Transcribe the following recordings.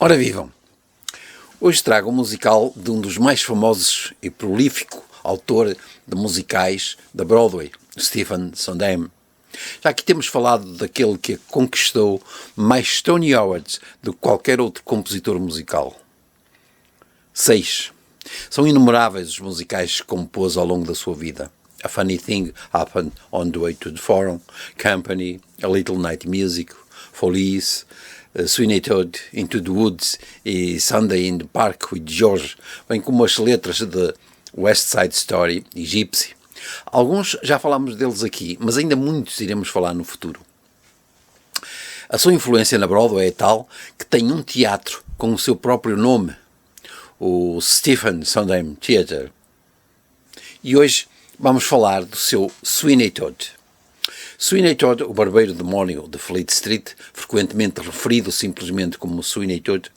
Ora vivam! Hoje trago um musical de um dos mais famosos e prolífico autor de musicais da Broadway, Stephen Sondheim. Já aqui temos falado daquele que conquistou mais Tony Awards do que qualquer outro compositor musical. 6. São inumeráveis os musicais que compôs ao longo da sua vida. A Funny Thing Happened on the Way to the Forum, Company, A Little Night Music, Follies, Sweeney Todd, Into the Woods e Sunday in the Park with George, bem como as letras de West Side Story e Gypsy. Alguns já falámos deles aqui, mas ainda muitos iremos falar no futuro. A sua influência na Broadway é tal que tem um teatro com o seu próprio nome, o Stephen Sondheim Theatre. E hoje vamos falar do seu Sweeney Todd. Sweeney Todd, o barbeiro demónio de Fleet Street, frequentemente referido simplesmente como Sweeney Todd,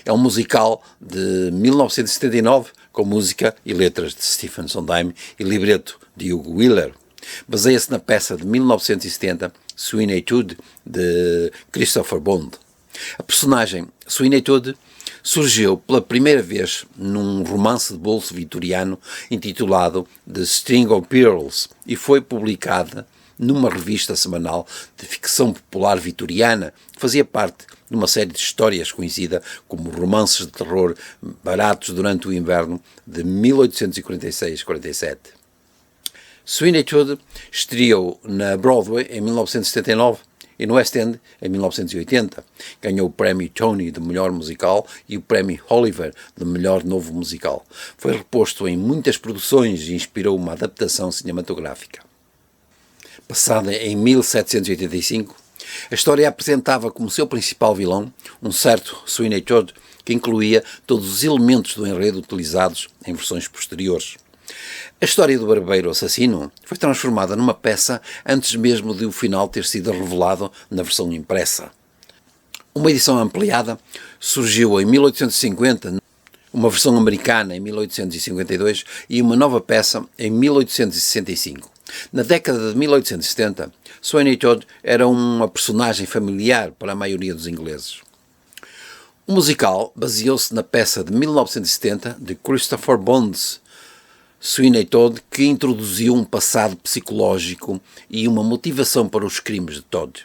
é um musical de 1979 com música e letras de Stephen Sondheim e libreto de Hugo Wheeler. Baseia-se na peça de 1970 Sweeney Todd de Christopher Bond. A personagem Sweeney Todd surgiu pela primeira vez num romance de bolso vitoriano intitulado The String of Pearls e foi publicada numa revista semanal de ficção popular vitoriana que fazia parte de uma série de histórias conhecida como romances de terror baratos durante o inverno de 1846-47. Sweeney Todd estreou na Broadway em 1979 e no West End em 1980. Ganhou o prémio Tony de melhor musical e o prémio Oliver de melhor novo musical. Foi reposto em muitas produções e inspirou uma adaptação cinematográfica. Passada em 1785, a história apresentava como seu principal vilão um certo Sweeney Todd que incluía todos os elementos do enredo utilizados em versões posteriores. A história do barbeiro assassino foi transformada numa peça antes mesmo de o final ter sido revelado na versão impressa. Uma edição ampliada surgiu em 1850, uma versão americana em 1852 e uma nova peça em 1865. Na década de 1870, Sweeney Todd era uma personagem familiar para a maioria dos ingleses. O musical baseou-se na peça de 1970 de Christopher Bond's Sweeney Todd, que introduziu um passado psicológico e uma motivação para os crimes de Todd.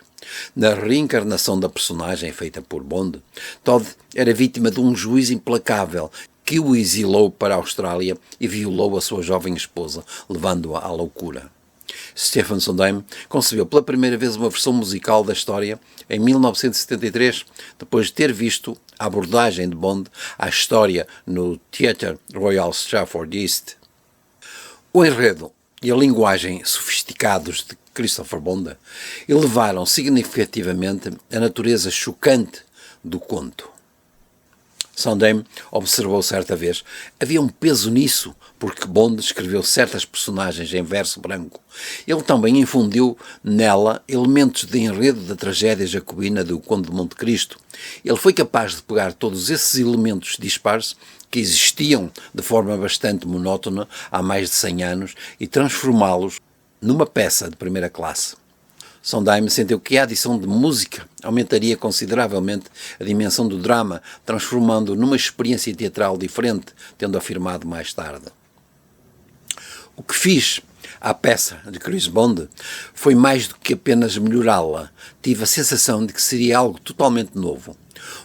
Na reencarnação da personagem feita por Bond, Todd era vítima de um juiz implacável que o exilou para a Austrália e violou a sua jovem esposa, levando-a à loucura. Stephen Sondheim concebeu pela primeira vez uma versão musical da história em 1973, depois de ter visto a abordagem de Bond à história no Theatre Royal Stratford East. O enredo e a linguagem sofisticados de Christopher Bond elevaram significativamente a natureza chocante do conto. Sondheim observou certa vez: havia um peso nisso, porque Bond escreveu certas personagens em verso branco. Ele também infundiu nela elementos de enredo da tragédia jacobina do Conde de Monte Cristo. Ele foi capaz de pegar todos esses elementos dispares que existiam de forma bastante monótona há mais de 100 anos e transformá-los numa peça de primeira classe. Sondheim sentiu que a adição de música aumentaria consideravelmente a dimensão do drama, transformando-o numa experiência teatral diferente, tendo afirmado mais tarde. O que fiz à peça de Chris Bond foi mais do que apenas melhorá-la. Tive a sensação de que seria algo totalmente novo.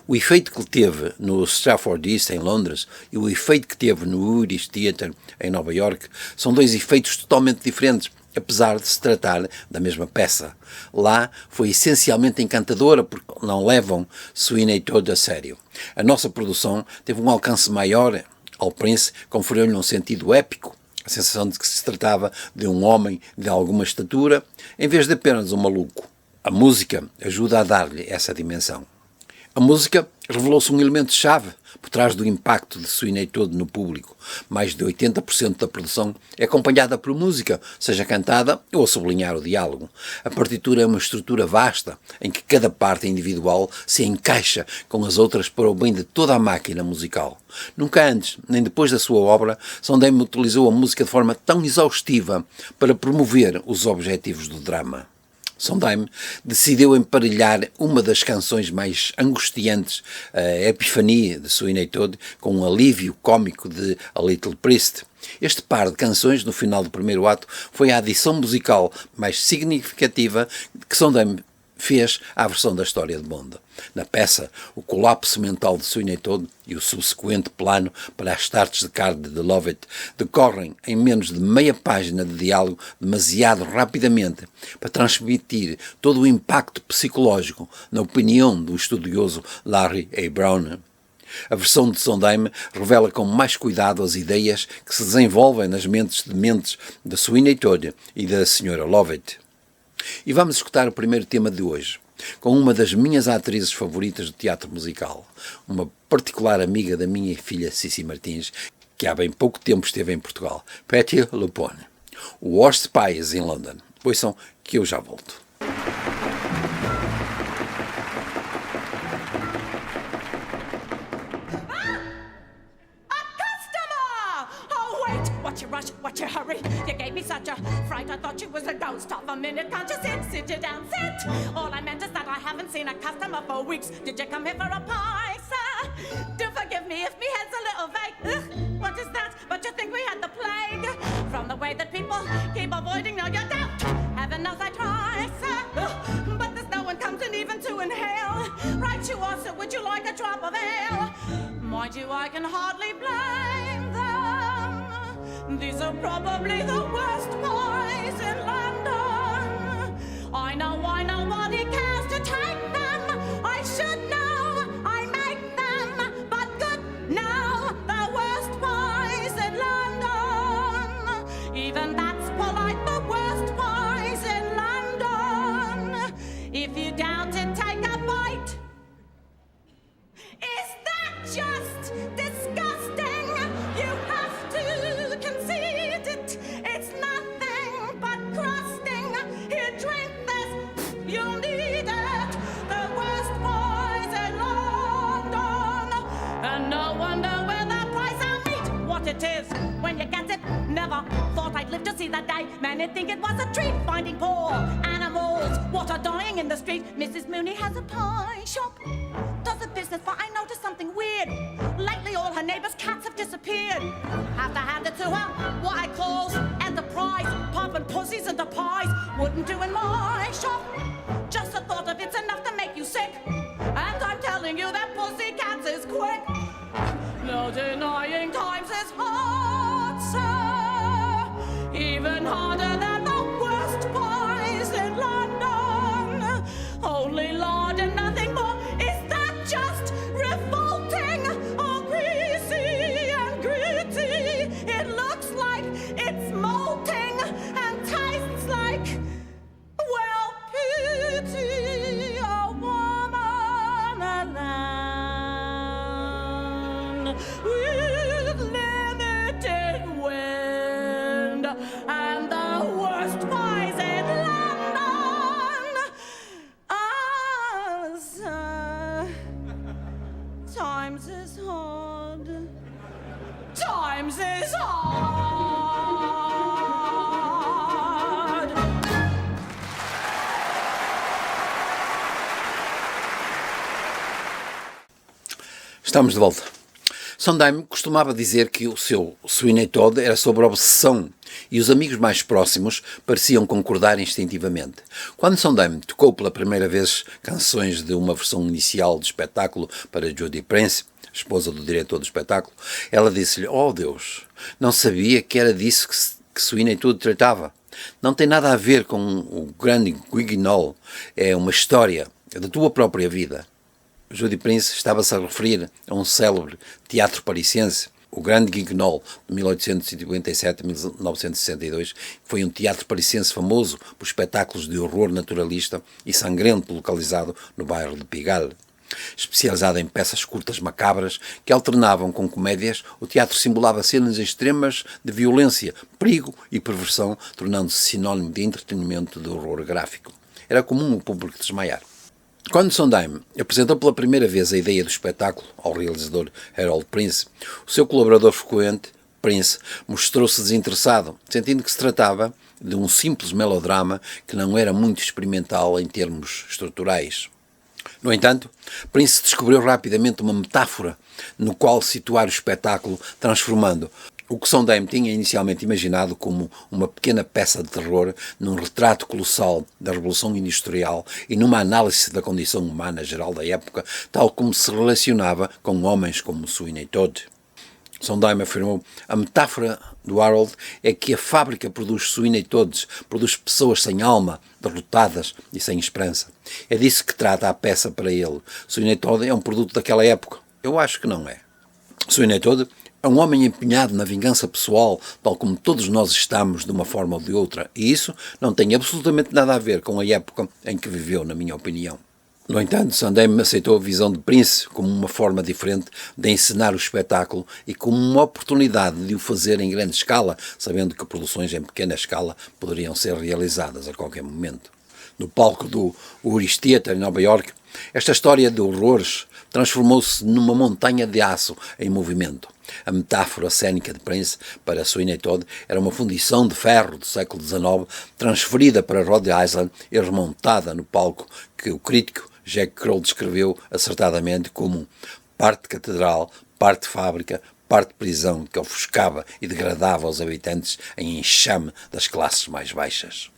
O efeito que teve no Stratford East em Londres e o efeito que teve no Irish Theatre em Nova York são dois efeitos totalmente diferentes, apesar de se tratar da mesma peça. Lá foi essencialmente encantadora porque não levam Sweeney Todd a sério. A nossa produção teve um alcance maior ao Prince, conferiu-lhe um sentido épico, a sensação de que se tratava de um homem de alguma estatura, em vez de apenas um maluco. A música ajuda a dar-lhe essa dimensão. A música revelou-se um elemento-chave por trás do impacto de Sweeney Todd no público. Mais de 80% da produção é acompanhada por música, seja cantada ou a sublinhar o diálogo. A partitura é uma estrutura vasta, em que cada parte individual se encaixa com as outras para o bem de toda a máquina musical. Nunca antes, nem depois da sua obra, Sondheim utilizou a música de forma tão exaustiva para promover os objetivos do drama. Sondheim decidiu emparelhar uma das canções mais angustiantes, a Epifania de Sweeney Todd, com um alívio cômico de A Little Priest. Este par de canções, no final do primeiro ato, foi a adição musical mais significativa que Sondheim fez à versão da história de Bond. Na peça, o colapso mental de Sweeney Todd e o subsequente plano para as starts de card de Lovett decorrem em menos de meia página de diálogo demasiado rapidamente para transmitir todo o impacto psicológico, na opinião do estudioso Larry A. Brown. A versão de Sondheim revela com mais cuidado as ideias que se desenvolvem nas mentes de Sweeney Todd e da Sra. Lovett. E vamos escutar o primeiro tema de hoje, com uma das minhas atrizes favoritas do teatro musical, uma particular amiga da minha filha Cici Martins, que há bem pouco tempo esteve em Portugal, Patti LuPone. O Worst Pies in London. Ouçam que eu já volto. What's your hurry? You gave me such a fright. I thought you was a ghost of a minute. Can't you sit you down, sit? All I meant is that I haven't seen a customer for weeks. Did you come here for a pie, sir? Do forgive me if me head's a little vague. Ugh, what is that? But you think we had the plague? From the way that people keep avoiding all your doubt. Heaven knows I try, sir. Ugh, but there's no one comes in even to inhale. Right you are, sir. Would you like a drop of ale? Mind you, I can hardly blame them. These are probably the worst boys in London. I know why nobody cares to take them. I should know, I make them. But good now, the worst boys in London. Even that's polite, the worst boys in London. If you doubt it, take a bite. Is that just disgusting? You have to concede it. It's nothing but crusting. Here, drink this. You'll need it. The worst boys in London. And no wonder where the price I'll meet what it is when you get it. Never thought I'd live to see that day. Man, I'd think it was a treat finding poor animals. Water dying in the street. Mrs. Mooney has a pie shop. Does a business, but I noticed something weird. Lately, all her neighbors' cats have disappeared. Have to hand it to her. What I calls enterprise, popping pussies into pies. Wouldn't do in my shop. Just the thought of it's enough to make you sick. And I'm telling you that pussy cats is quick. No denying times is hard, sir. Even harder than the worst boys in London. Only Lord and nothing more. Is that just revolting or greasy and gritty? It looks like it's molting and tastes like, well, pity a woman alone with limited wind and the worst boys in London. Ah, sir, times is hard. Times is hard. Estamos de volta. Sondheim costumava dizer que o seu Sweeney Todd era sobre obsessão e os amigos mais próximos pareciam concordar instintivamente. Quando Sondheim tocou pela primeira vez canções de uma versão inicial do espetáculo para Judy Prince, esposa do diretor do espetáculo, ela disse-lhe: "Oh Deus, não sabia que era disso que Sweeney Todd tratava. Não tem nada a ver com o grande Guignol, é uma história da tua própria vida." Judy Prince estava-se a referir a um célebre teatro parisiense, o Grande Guignol, de 1857 a 1962, que foi um teatro parisiense famoso por espetáculos de horror naturalista e sangrento localizado no bairro de Pigalle. Especializado em peças curtas macabras que alternavam com comédias, o teatro simulava cenas extremas de violência, perigo e perversão, tornando-se sinónimo de entretenimento de horror gráfico. Era comum o público desmaiar. Quando Sondheim apresentou pela primeira vez a ideia do espetáculo ao realizador Harold Prince, o seu colaborador frequente, Prince, mostrou-se desinteressado, sentindo que se tratava de um simples melodrama que não era muito experimental em termos estruturais. No entanto, Prince descobriu rapidamente uma metáfora no qual situar o espetáculo, transformando o que Sondheim tinha inicialmente imaginado como uma pequena peça de terror num retrato colossal da Revolução Industrial e numa análise da condição humana geral da época, tal como se relacionava com homens como Sweeney Todd. Sondheim afirmou: a metáfora do Harold é que a fábrica produz Sweeney Todds, produz pessoas sem alma, derrotadas e sem esperança. É disso que trata a peça para ele. Sweeney Todd é um produto daquela época. Eu acho que não é. Sweeney Todd é um homem empenhado na vingança pessoal, tal como todos nós estamos de uma forma ou de outra, e isso não tem absolutamente nada a ver com a época em que viveu, na minha opinião. No entanto, Sondheim aceitou a visão de Prince como uma forma diferente de encenar o espetáculo e como uma oportunidade de o fazer em grande escala, sabendo que produções em pequena escala poderiam ser realizadas a qualquer momento. No palco do Uris Theatre, em Nova York, esta história de horrores transformou-se numa montanha de aço em movimento. A metáfora cênica de Prince para Sweeney Todd era uma fundição de ferro do século XIX transferida para Rhode Island e remontada no palco que o crítico Jack Kroll descreveu acertadamente como parte catedral, parte fábrica, parte prisão que ofuscava e degradava os habitantes em enxame das classes mais baixas.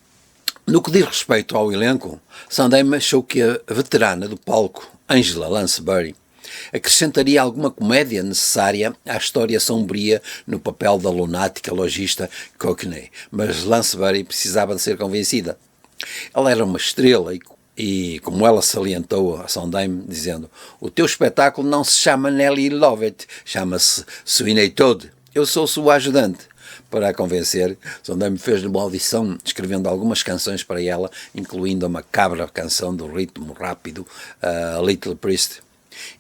No que diz respeito ao elenco, Sondheim achou que a veterana do palco, Angela Lansbury, acrescentaria alguma comédia necessária à história sombria no papel da lunática lojista Cockney, mas Lansbury precisava de ser convencida. Ela era uma estrela e como ela salientou a Sondheim, dizendo: o teu espetáculo não se chama Nellie Lovett, chama-se Sweeney Todd. Eu sou sua ajudante. Para a convencer, Sondheim fez-lhe uma audição, escrevendo algumas canções para ela, incluindo a macabra canção do ritmo rápido, a Little Priest,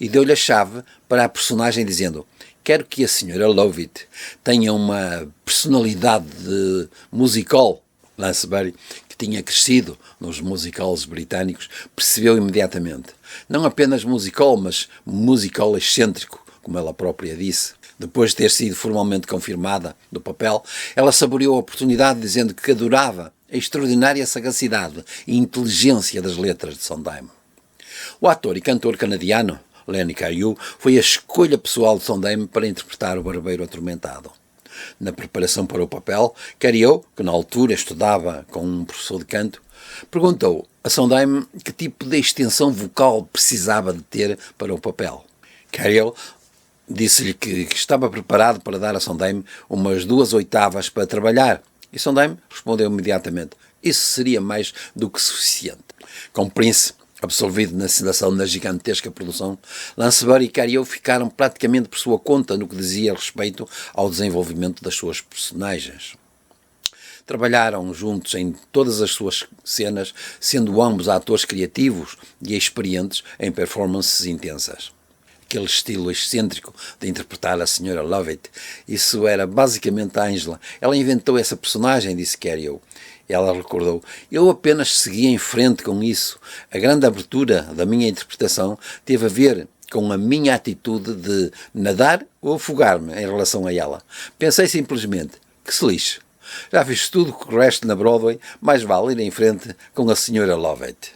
e deu-lhe a chave para a personagem, dizendo: quero que a senhora Lovett tenha uma personalidade de musical. Lansbury, que tinha crescido nos musicals britânicos, percebeu imediatamente. Não apenas musical, mas musical excêntrico, como ela própria disse. Depois de ter sido formalmente confirmada do papel, ela saboreou a oportunidade, dizendo que adorava a extraordinária sagacidade e inteligência das letras de Sondheim. O ator e cantor canadiano Lenny Caillou foi a escolha pessoal de Sondheim para interpretar o barbeiro atormentado. Na preparação para o papel, Caillou, que na altura estudava com um professor de canto, perguntou a Sondheim que tipo de extensão vocal precisava de ter para o papel. Caillou disse-lhe que estava preparado para dar a Sondheim umas 2 oitavas para trabalhar, e Sondheim respondeu imediatamente: isso seria mais do que suficiente. Com Prince absolvido na encenação da gigantesca produção, Lansbury e Caillou ficaram praticamente por sua conta no que dizia respeito ao desenvolvimento das suas personagens. Trabalharam juntos em todas as suas cenas, sendo ambos atores criativos e experientes em performances intensas. Aquele estilo excêntrico de interpretar a Sra. Lovett, isso era basicamente a Angela. Ela inventou essa personagem, disse Caillou. Ela recordou: eu apenas segui em frente com isso. A grande abertura da minha interpretação teve a ver com a minha atitude de nadar ou afogar-me em relação a ela. Pensei simplesmente: que se lixe. Já fiz tudo o que resta na Broadway, mais vale ir em frente com a Sra. Lovett.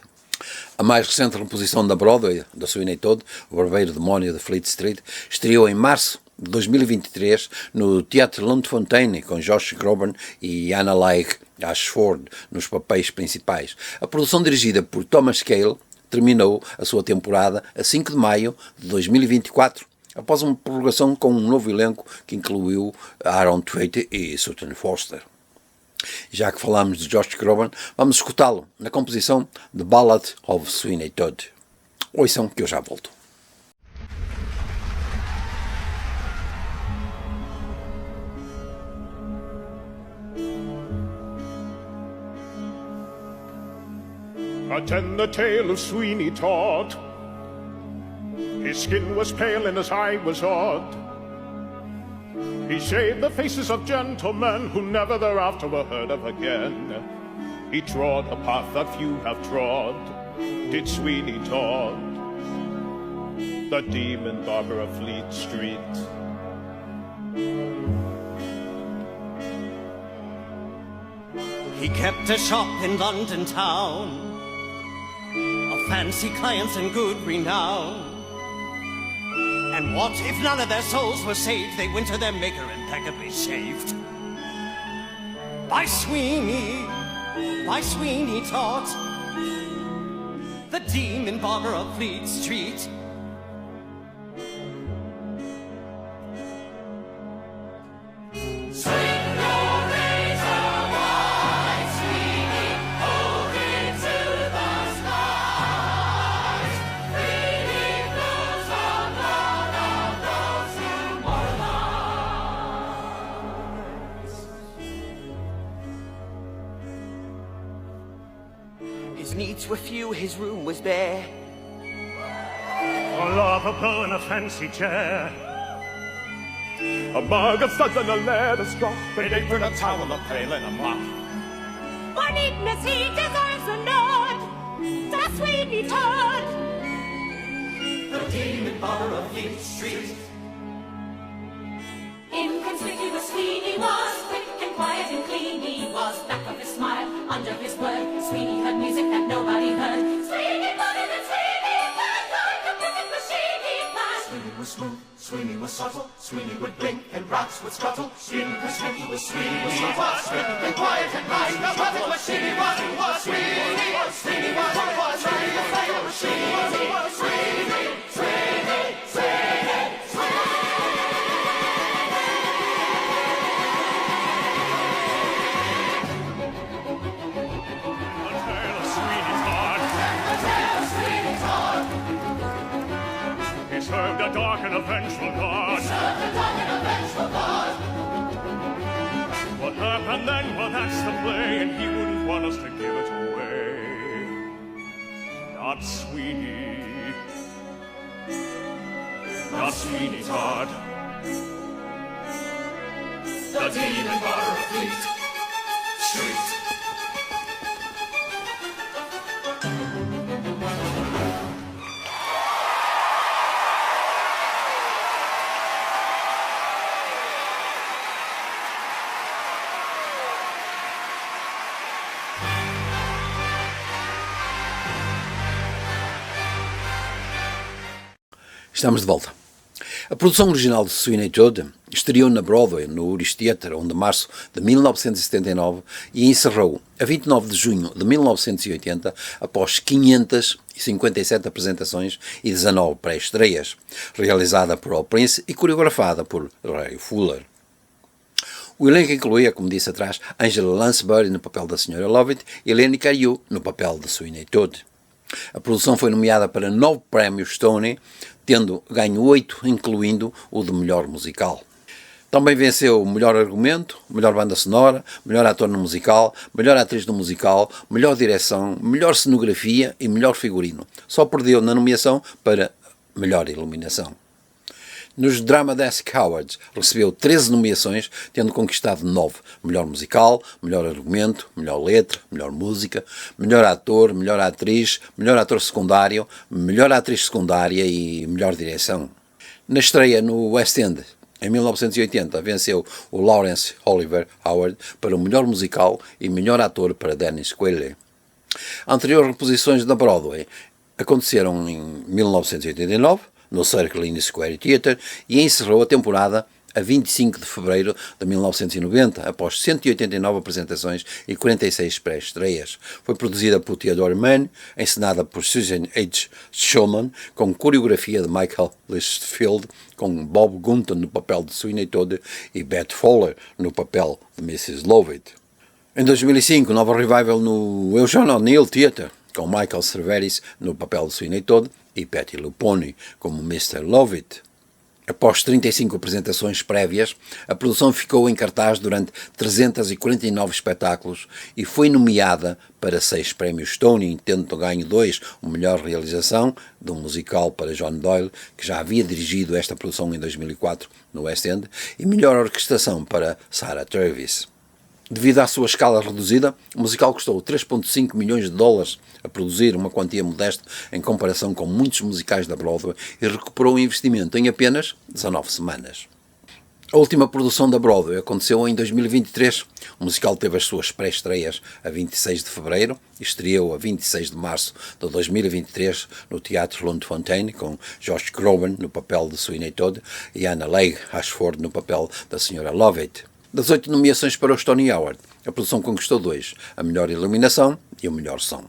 A mais recente reposição da Broadway, da Sweeney Todd, O Barbeiro Demónio de Fleet Street, estreou em março de 2023 no Teatro Lunt-Fontanne, com Josh Groban e Anna Leigh Ashford nos papéis principais. A produção, dirigida por Thomas Kail, terminou a sua temporada a 5 de maio de 2024, após uma prorrogação com um novo elenco que incluiu Aaron Tveit e Sutton Foster. Já que falamos de Josh Groban, vamos escutá-lo na composição The Ballad of Sweeney Todd. Ouçam que eu já volto. Attend the tale of Sweeney Todd. His skin was pale and his eye was odd. He shaved the faces of gentlemen who never thereafter were heard of again. He trod a path that few have trod, did Sweeney Todd, the demon barber of Fleet Street. He kept a shop in London town, of fancy clients and good renown. And what if none of their souls were saved? They went to their maker impeccably shaved. By Sweeney Todd, the demon barber of Fleet Street. His needs were few, his room was bare. A lava bow and a fancy chair, a mug of suds and a leather strop, an apron, a towel, a pail, and a mop. For neatness he deserves a nod. The Sweeney Todd. The demon barber of Fleet Street. Inconspicuous Sweeney was, quick and quiet and clean he was. Back of his smile, under his word, Sweeney had music that nobody heard. Sweeney Todd and Sweeney Todd, like a perfect machine he flashed. Sweeney was smooth, Sweeney was subtle, Sweeney would blink and rats would scuttle. Inconspicuous Sweeney was quick and quiet and nice. The perfect machine was Sweeney was Sweeney was Sweeney was like a machine was Sweeney, Sweeney, Sweeney, Sweeney. Served a dark and a vengeful God. What happened then? Well, that's the play, and he wouldn't want us to give it away. Not Sweeney. Not Sweeney Todd. The demon barber of Fleet Street. Estamos de volta. A produção original de Sweeney Todd estreou na Broadway, no Irish Theatre, onde março de 1979 e encerrou a 29 de junho de 1980, após 557 apresentações e 19 pré-estreias, realizada por Al Prince e coreografada por Ray Fuller. O elenco incluía, como disse atrás, Angela Lansbury no papel da Sra. Lovett e Lenny Caillou no papel de Sweeney Todd. A produção foi nomeada para 9 prémios Tony, tendo ganho 8, incluindo o de melhor musical. Também venceu o melhor argumento, melhor banda sonora, melhor ator no musical, melhor atriz no musical, melhor direção, melhor cenografia e melhor figurino. Só perdeu na nomeação para melhor iluminação. Nos Drama Desk Awards recebeu 13 nomeações, tendo conquistado 9. Melhor musical, melhor argumento, melhor letra, melhor música, melhor ator, melhor atriz, melhor ator secundário, melhor atriz secundária e melhor direção. Na estreia no West End, em 1980, venceu o Laurence Olivier Howard para o melhor musical e melhor ator para Dennis Quayle. Anteriores reposições da Broadway aconteceram em 1989, no Circle Square Theatre, e encerrou a temporada a 25 de fevereiro de 1990, após 189 apresentações e 46 pré-estreias. Foi produzida por Theodore Mann, encenada por Susan H. Schulman, com coreografia de Michael Lichfield, com Bob Gunton no papel de Sweeney Todd e Beth Fowler no papel de Mrs. Lovett. Em 2005, nova revival no Eugene O'Neill Theatre, com Michael Cerveris no papel de Sweeney Todd e Patti LuPone como Mr. Lovett. Após 35 apresentações prévias, a produção ficou em cartaz durante 349 espetáculos e foi nomeada para 6 prémios Tony, tendo ganho 2, o melhor realização de um musical para John Doyle, que já havia dirigido esta produção em 2004 no West End, e melhor orquestração para Sarah Travis. Devido à sua escala reduzida, o musical custou 3,5 milhões de dólares a produzir, uma quantia modesta em comparação com muitos musicais da Broadway, e recuperou o investimento em apenas 19 semanas. A última produção da Broadway aconteceu em 2023. O musical teve as suas pré-estreias a 26 de fevereiro e estreou a 26 de março de 2023 no Teatro Lunt-Fontanne, com Josh Groban no papel de Sweeney Todd e Anna Leigh Ashford no papel da Sra. Lovett. Das 8 nomeações para os Tony Award, a produção conquistou 2, a melhor iluminação e o melhor som.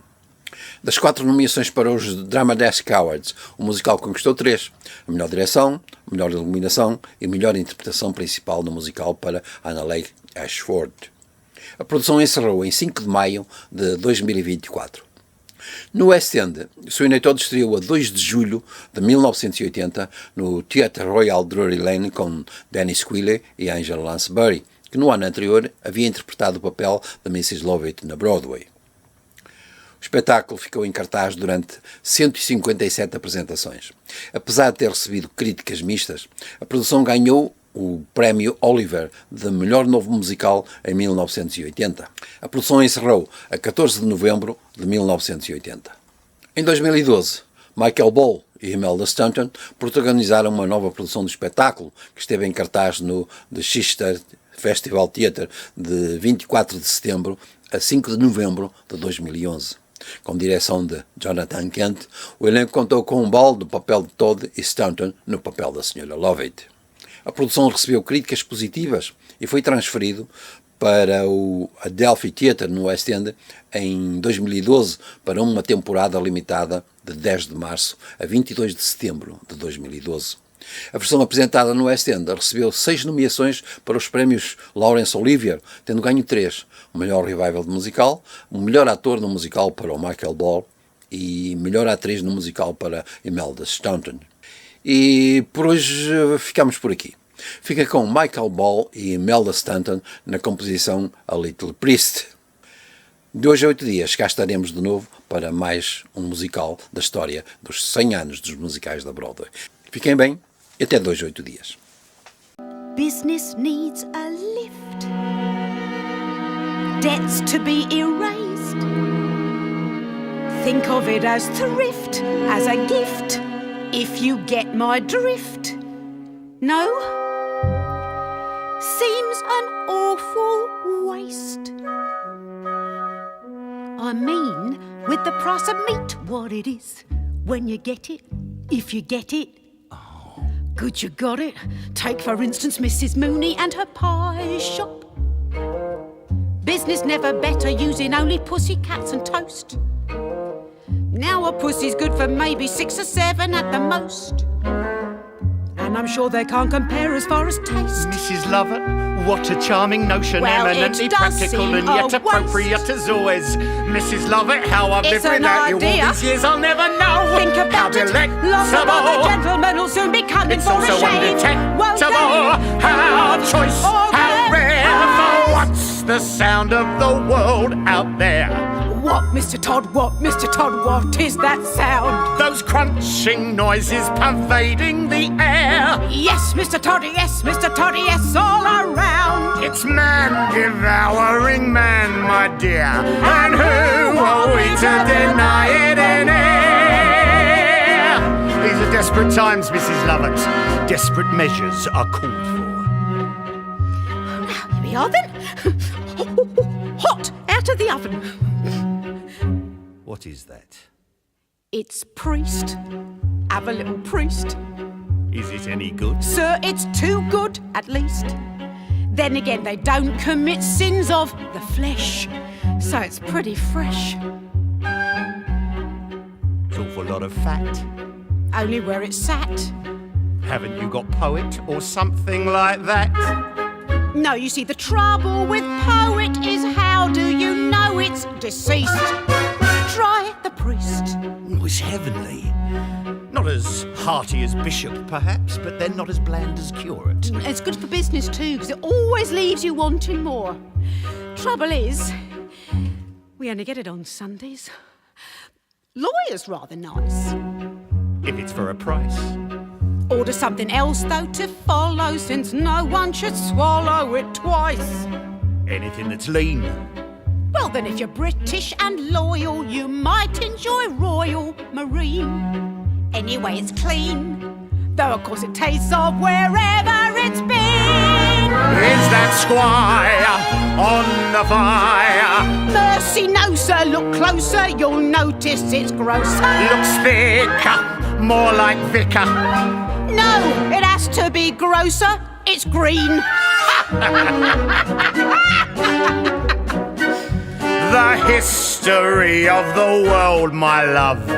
Das 4 nomeações para os Drama Desk Awards, o musical conquistou 3, a melhor direção, a melhor iluminação e a melhor interpretação principal no musical para Anna Leigh Ashford. A produção encerrou em 5 de maio de 2024. No West End, Sweeney Todd estreou a 2 de julho de 1980 no Theatre Royal Drury Lane com Dennis Quayle e Angela Lansbury, que no ano anterior havia interpretado o papel de Mrs. Lovett na Broadway. O espetáculo ficou em cartaz durante 157 apresentações. Apesar de ter recebido críticas mistas, a produção ganhou o Prémio Oliver de Melhor Novo Musical em 1980. A produção encerrou a 14 de novembro de 1980. Em 2012, Michael Ball e Imelda Staunton protagonizaram uma nova produção do espetáculo que esteve em cartaz no The Chichester Festival Theatre de 24 de setembro a 5 de novembro de 2011. Com direção de Jonathan Kent, o elenco contou com Ball no papel de Todd e Staunton no papel da Sra. Lovett. A produção recebeu críticas positivas e foi transferido para o Adelphi Theatre no West End em 2012 para uma temporada limitada de 10 de março a 22 de setembro de 2012. A versão apresentada no West End recebeu 6 nomeações para os prémios Laurence Olivier, tendo ganho 3, o melhor revival de musical, o melhor ator no musical para o Michael Ball e melhor atriz no musical para Imelda Staunton. E por hoje ficamos por aqui. Fica com Michael Ball e Imelda Staunton na composição A Little Priest. De hoje a 8 dias cá estaremos de novo para mais um musical da história dos 100 anos dos musicais da Broadway. Fiquem bem e até 2 a 8 dias. Business needs a lift. Debts to be erased. Think of it as thrift, as a gift, if you get my drift. No? Seems an awful waste. I mean, with the price of meat, what it is, when you get it, if you get it. Good you got it. Take, for instance, Mrs. Mooney and her pie shop. Business never better, using only pussycats and toast. Now a pussy's good for maybe 6 or 7 at the most. And I'm sure they can't compare as far as taste. Mrs. Lovett, what a charming notion, Well, eminently it does practical seem and yet a appropriate waste. as always. Mrs. Lovett, how I've It's lived an without you all idea. these years, I'll never know. Think how about it. delectable. Long above the gentleman will soon be coming It's for also a shave. Well undetectable. done. How choice, All how there. rare. For what's the sound of the world out there? What, Mr. Todd, what, Mr. Todd, what is that sound? Those crunching noises pervading the air. Yes, Mr. Toddy, yes, Mr. Toddy, yes, all around. It's man devouring man, my dear. And who are we to deny it in air? These are desperate times, Mrs. Lovett. Desperate measures are called for. Here we are then. Hot out of the oven. What is that? It's priest. Have a little priest. Is it any good? Sir, it's too good, at least. Then again, they don't commit sins of the flesh, so it's pretty fresh. It's an awful lot of fat. Only where it's sat. Haven't you got poet or something like that? No, you see, the trouble with poet is how do you know it's deceased? Try the priest. Oh, it's heavenly. Not as hearty as bishop, perhaps, but then not as bland as curate. It's good for business too, because it always leaves you wanting more. Trouble is, we only get it on Sundays. Lawyer's rather nice. If it's for a price. Order something else, though, to follow, since no one should swallow it twice. Anything that's lean. Well, then, if you're British and loyal, you might enjoy Royal Marine. Anyway, it's clean, though, of course, it tastes of wherever it's been. Is that squire on the fire? Mercy no, sir, look closer, you'll notice it's grosser. Looks thicker, more like vicar. No, it has to be grosser, it's green. The history of the world, my love,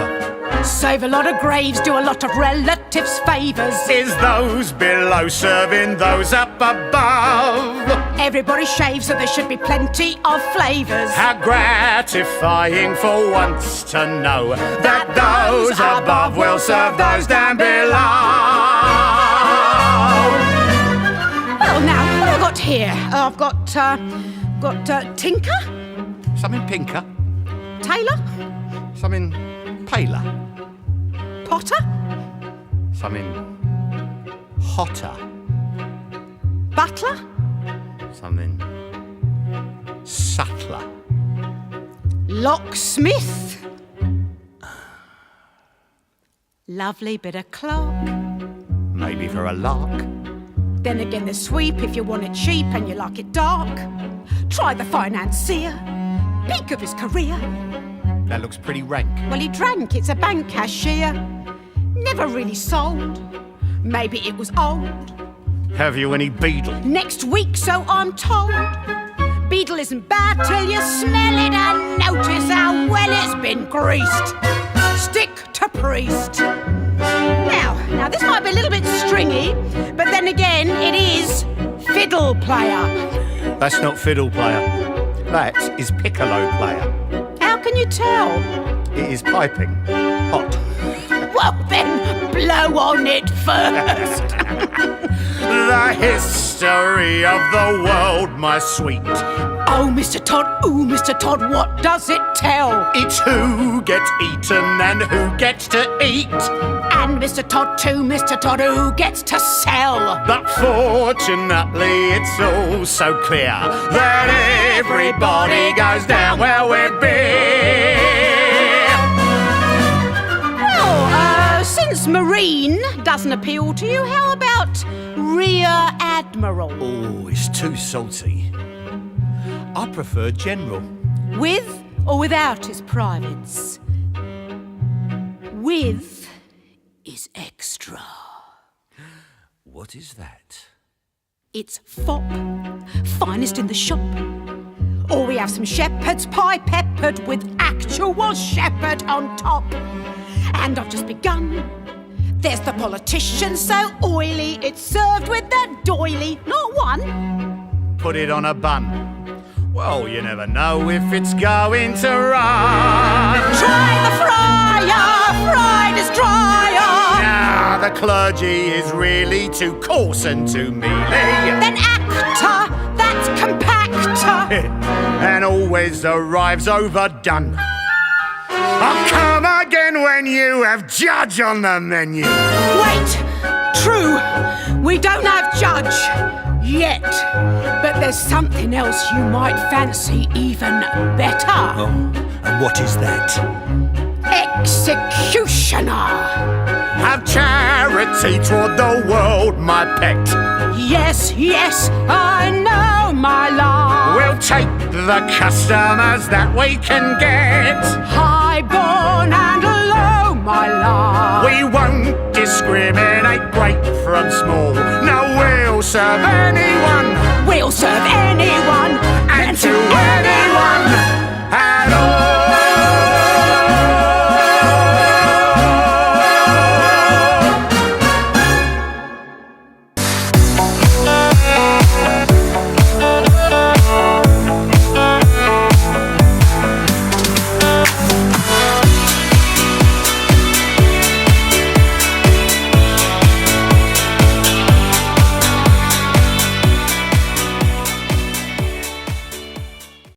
Save a lot of graves, do a lot of relatives favours. is those below serving those up above. Everybody shaves, so there should be plenty of flavours. How gratifying for once to know that those above will serve those down below. Well, now, what have I got here? I've got Tinker, Something pinker, Taylor, something paler, Potter, something hotter, Butler, something subtler. Locksmith. Lovely bit of clock. Maybe for a lark. Then again, the sweep if you want it cheap and you like it dark. Try the financier, peak of his career. That looks pretty rank. Well, he drank, it's a bank cashier. Never really sold. Maybe it was old. Have you any beadle? Next week, so I'm told. Beadle isn't bad till you smell it and notice how well it's been greased. Stick to priest. Now this might be a little bit stringy, but then again, it is fiddle player. That's not fiddle player. That is piccolo player. How can you tell? It is piping hot. Well, then, blow on it first. The history of the world, my sweet. Oh, Mr. Todd, ooh, Mr. Todd, what does it tell? It's who gets eaten and who gets to eat. And Mr. Todd too, Mr. Todd, who gets to sell? But fortunately, it's all so clear that everybody goes down well with beer. Well, since Marine doesn't appeal to you, how about Rear Admiral? Oh, it's too salty. I prefer general. With or without his privates? With is extra. What is that? It's fop, finest in the shop. Or we have some shepherd's pie peppered with actual shepherd on top. And I've just begun. There's the politician so oily, it's served with the doily, not one. Put it on a bun. Well, you never know if it's going to run. Try the fryer, fried is drier. Now the clergy is really too coarse and too mealy. Then actor, that's compactor. And always arrives overdone. I'll come again when you have judge on the menu. Wait, true, we don't have judge yet, but there's something else you might fancy even better. Oh, and what is that? Executioner. Have charity toward the world, my pet. Yes, yes, I know, my love. We'll take the customers that we can get. High-born and low, my love. We won't discriminate great from small. No, we'll serve anyone. We'll serve anyone.